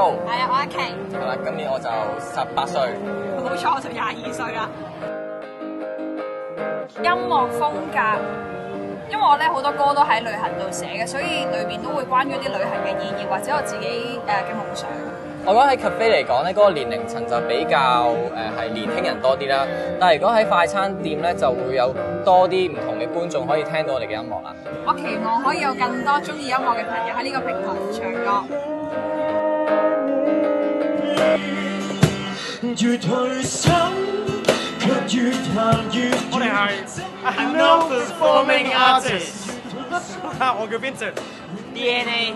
Joe。係啊，我阿 K。係啦，今年我就18歲。冇錯，我就22歲啦。音樂風格，因為我咧好多歌都喺旅行度寫嘅，所以裏邊都會關於啲旅行嘅意義，或者我自己嘅夢想。我覺得喺 cafe 嚟講咧，嗰個年齡層就比較係年輕人多啲啦。但係如果喺快餐店咧，就會有多啲唔同嘅觀眾可以聽到我哋嘅音樂啦。我期望可以有更多中意音樂嘅朋友喺呢個平台唱歌。我哋係 Unknown Performing Artist。我叫 Vincent。DNA。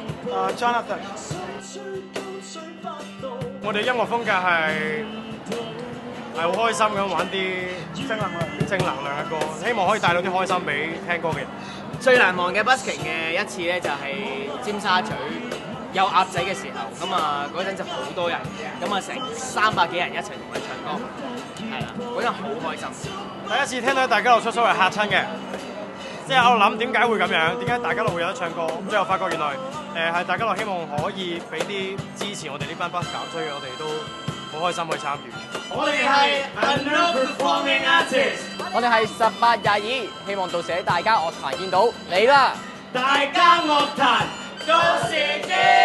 Jonathan。我哋音樂風格係好開心咁玩啲正能量嘅歌，希望可以帶到啲開心俾聽歌嘅人。最難忘嘅 busking 嘅一次咧，就係尖沙咀有鴨仔嘅時候，咁啊嗰陣就好多人，咁啊成300幾人一齊同佢唱歌，係啦，嗰陣好開心。第一次聽到大家樂出 show 係嚇親嘅，即係喺度諗點解會咁樣，點解大家樂會有得唱歌，咁最後發覺原來係大家樂希望可以俾啲支持我哋呢班 busker，所以我哋都好開心去參與。我哋係 Unknown Performing Artist。我哋係1822，希望到時喺大家樂壇見到你啦！大家樂壇到時見。